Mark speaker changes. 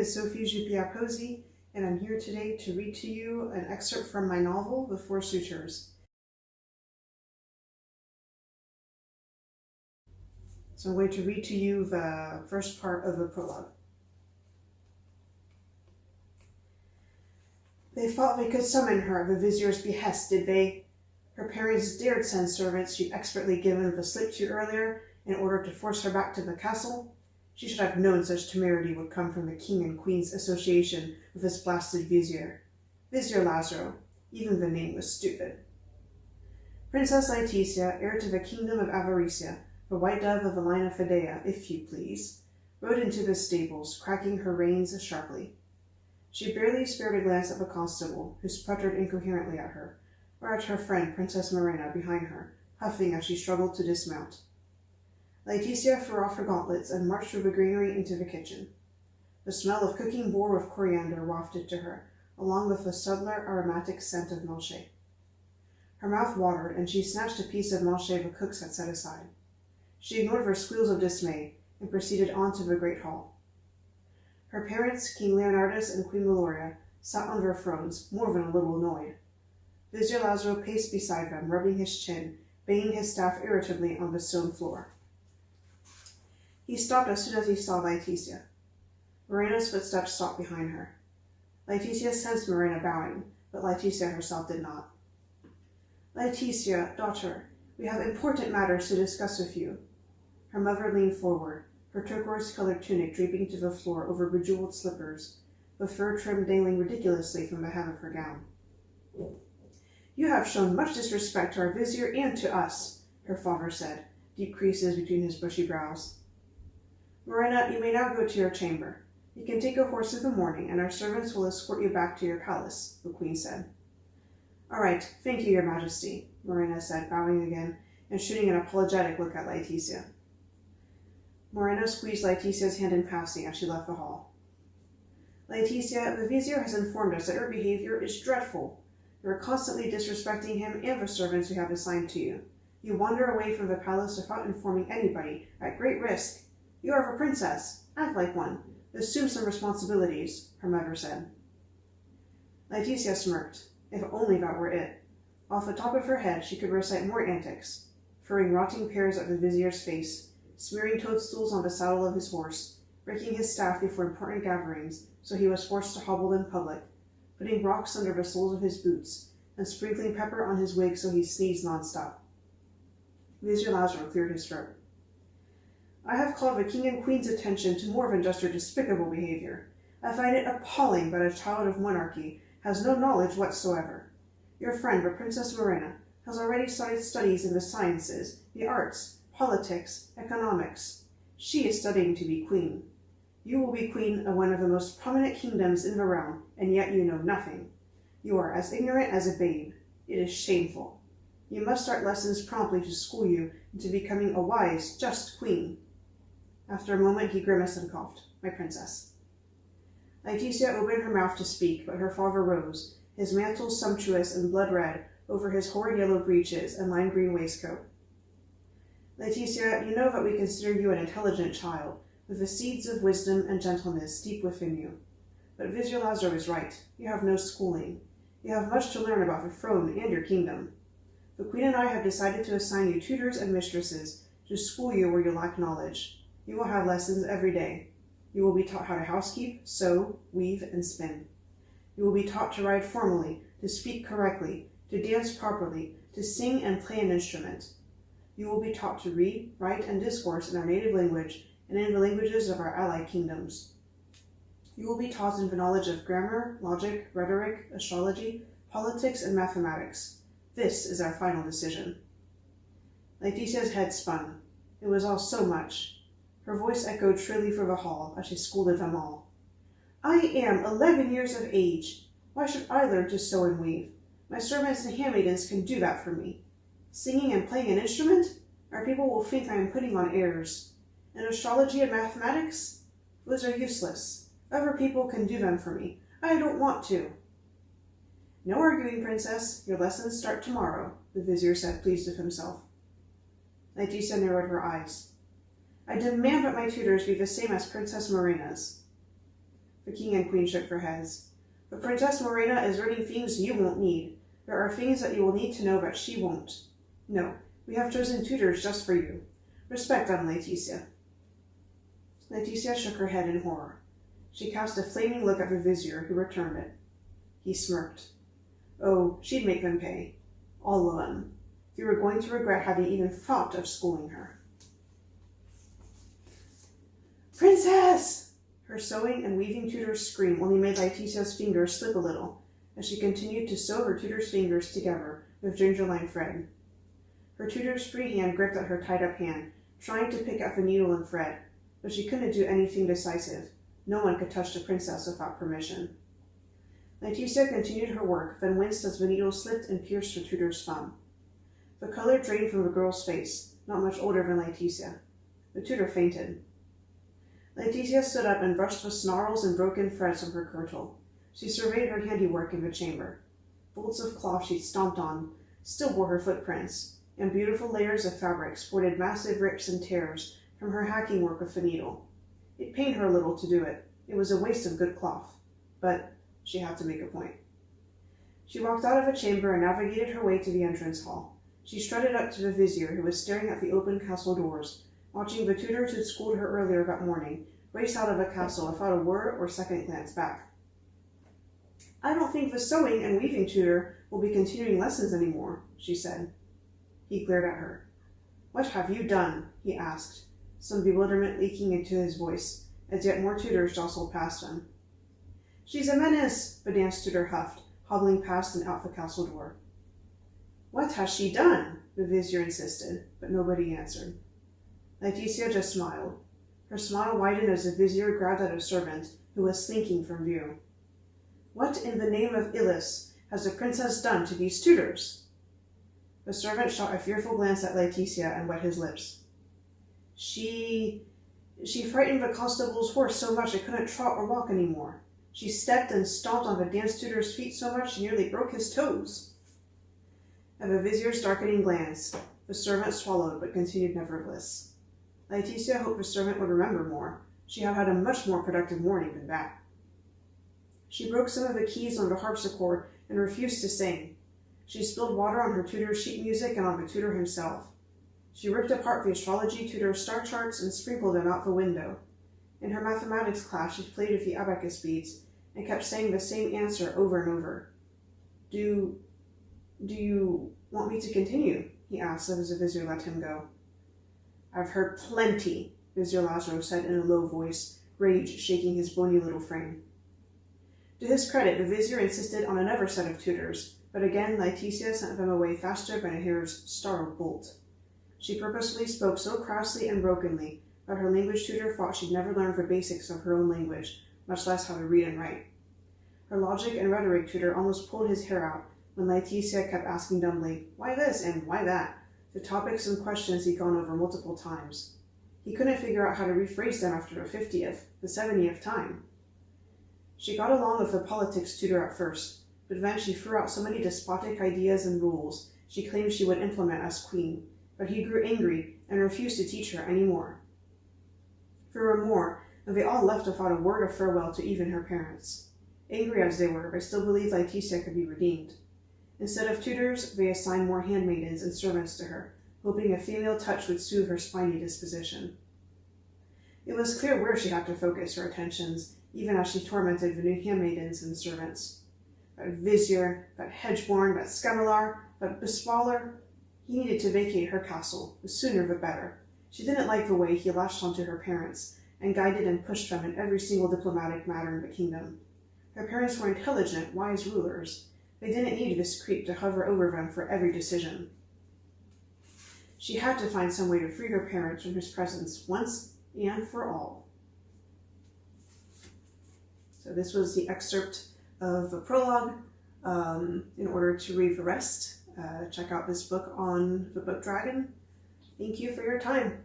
Speaker 1: is Sophie Jupillat Posey, and I'm here today to read to you an excerpt from my novel, Before Suitors. So I'm going to read to you the first part of the prologue. They thought they could summon her at the vizier's behest, did they? Her parents dared send servants she'd expertly given the slip to earlier in order to force her back to the castle. She should have known such temerity would come from the king and queen's association with this blasted vizier. Vizier Lazaro. Even the name was stupid. Princess Laetitia, heir to the kingdom of Avaricia, the white dove of the line of Fedea, if you please, rode into the stables, cracking her reins sharply. She barely spared a glance at the constable, who sputtered incoherently at her, or at her friend Princess Morena behind her, huffing as she struggled to dismount. Laetitia threw off her gauntlets and marched through the greenery into the kitchen. The smell of cooking boar with coriander wafted to her, along with the subtler aromatic scent of milkshake. Her mouth watered, and she snatched a piece of milkshake the cooks had set aside. She ignored their squeals of dismay and proceeded on to the great hall. Her parents, King Leonardus and Queen Meloria, sat on their thrones, more than a little annoyed. Vizier Lazaro paced beside them, rubbing his chin, banging his staff irritably on the stone floor. He stopped as soon as he saw Laetitia. Morena's footsteps stopped behind her. Laetitia sensed Morena bowing, but Laetitia herself did not. Laetitia, daughter, we have important matters to discuss with you. Her mother leaned forward, her turquoise-colored tunic draping to the floor over bejeweled slippers, the fur trim dangling ridiculously from the hem of her gown. You have shown much disrespect to our vizier and to us, her father said, deep creases between his bushy brows. Morena, you may now go to your chamber. You can take a horse in the morning, and our servants will escort you back to your palace, the queen said. All right, thank you, your majesty, Morena said, bowing again, and shooting an apologetic look at Laetitia. Morena squeezed Laetitia's hand in passing as she left the hall. Laetitia, the vizier has informed us that your behavior is dreadful. You are constantly disrespecting him and the servants we have assigned to you. You wander away from the palace without informing anybody, at great risk. You are a princess. Act like one. Assume some responsibilities, her mother said. Laetitia smirked. If only that were it. Off the top of her head, she could recite more antics, throwing rotting pears at the vizier's face, smearing toadstools on the saddle of his horse, breaking his staff before important gatherings so he was forced to hobble in public, putting rocks under the soles of his boots, and sprinkling pepper on his wig so he sneezed nonstop. Vizier Lazaro cleared his throat. I have called the king and queen's attention to more than just your despicable behavior. I find it appalling that a child of monarchy has no knowledge whatsoever. Your friend, the Princess Morena, has already started studies in the sciences, the arts, politics, economics. She is studying to be queen. You will be queen of one of the most prominent kingdoms in the realm, and yet you know nothing. You are as ignorant as a babe. It is shameful. You must start lessons promptly to school you into becoming a wise, just queen. After a moment, he grimaced and coughed. My princess. Laetitia opened her mouth to speak, but her father rose, his mantle sumptuous and blood-red over his horrid yellow breeches and lime green waistcoat. Laetitia, you know that we consider you an intelligent child, with the seeds of wisdom and gentleness deep within you. But Vizier Lazaro is right. You have no schooling. You have much to learn about the throne and your kingdom. The queen and I have decided to assign you tutors and mistresses to school you where you lack knowledge. You will have lessons every day. You will be taught how to housekeep, sew, weave, and spin. You will be taught to ride formally, to speak correctly, to dance properly, to sing and play an instrument. You will be taught to read, write, and discourse in our native language and in the languages of our allied kingdoms. You will be taught in the knowledge of grammar, logic, rhetoric, astrology, politics, and mathematics. This is our final decision. Laetitia's head spun. It was all so much. Her voice echoed shrilly through the hall as she scolded them all. I am 11 years of age. Why should I learn to sew and weave? My servants and handmaidens can do that for me. Singing and playing an instrument? Our people will think I am putting on airs. And astrology and mathematics? Those are useless. Other people can do them for me. I don't want to. No arguing, princess. Your lessons start tomorrow, the vizier said, pleased with himself. Laetitia narrowed her eyes. I demand that my tutors be the same as Princess Morena's. The king and queen shook their heads. But Princess Morena is learning things you won't need. There are things that you will need to know that she won't. No, we have chosen tutors just for you. Respect them, Laetitia. Laetitia shook her head in horror. She cast a flaming look at the vizier, who returned it. He smirked. Oh, she'd make them pay. All of them. You were going to regret having even thought of schooling her. Princess! Her sewing and weaving tutor's scream only made Laetitia's fingers slip a little, as she continued to sew her tutor's fingers together with gingerline thread. Her tutor's free hand gripped at her tied-up hand, trying to pick at the needle and thread, but she couldn't do anything decisive. No one could touch the princess without permission. Laetitia continued her work, then winced as the needle slipped and pierced her tutor's thumb. The color drained from the girl's face, not much older than Laetitia. The tutor fainted. Laetitia stood up and brushed the snarls and broken threads from her kirtle. She surveyed her handiwork in the chamber. Bolts of cloth she'd stomped on still bore her footprints, and beautiful layers of fabric sported massive rips and tears from her hacking work with the needle. It pained her a little to do it. It was a waste of good cloth. But she had to make a point. She walked out of the chamber and navigated her way to the entrance hall. She strutted up to the vizier, who was staring at the open castle doors, watching the tutors who'd schooled her earlier that morning race out of the castle without a word or second glance back. I don't think the sewing and weaving tutor will be continuing lessons anymore, she said. He glared at her. What have you done? He asked, some bewilderment leaking into his voice, as yet more tutors jostled past him. She's a menace, the dance tutor huffed, hobbling past and out the castle door. What has she done? The vizier insisted, but nobody answered. Laetitia just smiled. Her smile widened as the vizier grabbed at a servant who was slinking from view. What in the name of Illis has the princess done to these tutors? The servant shot a fearful glance at Laetitia and wet his lips. She frightened the constable's horse so much it couldn't trot or walk anymore. She stepped and stomped on the dance tutor's feet so much she nearly broke his toes. At the vizier's darkening glance, the servant swallowed but continued nevertheless. Laetitia hoped the servant would remember more. She had had a much more productive morning than that. She broke some of the keys on the harpsichord and refused to sing. She spilled water on her tutor's sheet music and on the tutor himself. She ripped apart the astrology tutor's star charts and sprinkled them out the window. In her mathematics class, she played with the abacus beads and kept saying the same answer over and over. Do you want me to continue? He asked as the vizier let him go. I've heard plenty, Vizier Lazaro said in a low voice, rage shaking his bony little frame. To his credit, the vizier insisted on another set of tutors, but again Laetitia sent them away faster than a hare's startled bolt. She purposely spoke so crassly and brokenly that her language tutor thought she'd never learned the basics of her own language, much less how to read and write. Her logic and rhetoric tutor almost pulled his hair out when Laetitia kept asking dumbly, why this and why that, the topics and questions he'd gone over multiple times. He couldn't figure out how to rephrase them after the 50th, the 70th time. She got along with the politics tutor at first, but then she threw out so many despotic ideas and rules she claimed she would implement as queen, but he grew angry and refused to teach her any more. There were more, and they all left without a word of farewell to even her parents. Angry as they were, they still believed Laetitia could be redeemed. Instead of tutors, they assigned more handmaidens and servants to her, hoping a female touch would soothe her spiny disposition. It was clear where she had to focus her attentions, even as she tormented the new handmaidens and servants. That vizier, that hedgeborn, that scamelar, that bespaller, he needed to vacate her castle, the sooner the better. She didn't like the way he latched onto her parents, and guided and pushed them in every single diplomatic matter in the kingdom. Her parents were intelligent, wise rulers. They didn't need this creep to hover over them for every decision. She had to find some way to free her parents from his presence once and for all. So this was the excerpt of a prologue. In order to read the rest, check out this book on the Book Dragon. Thank you for your time.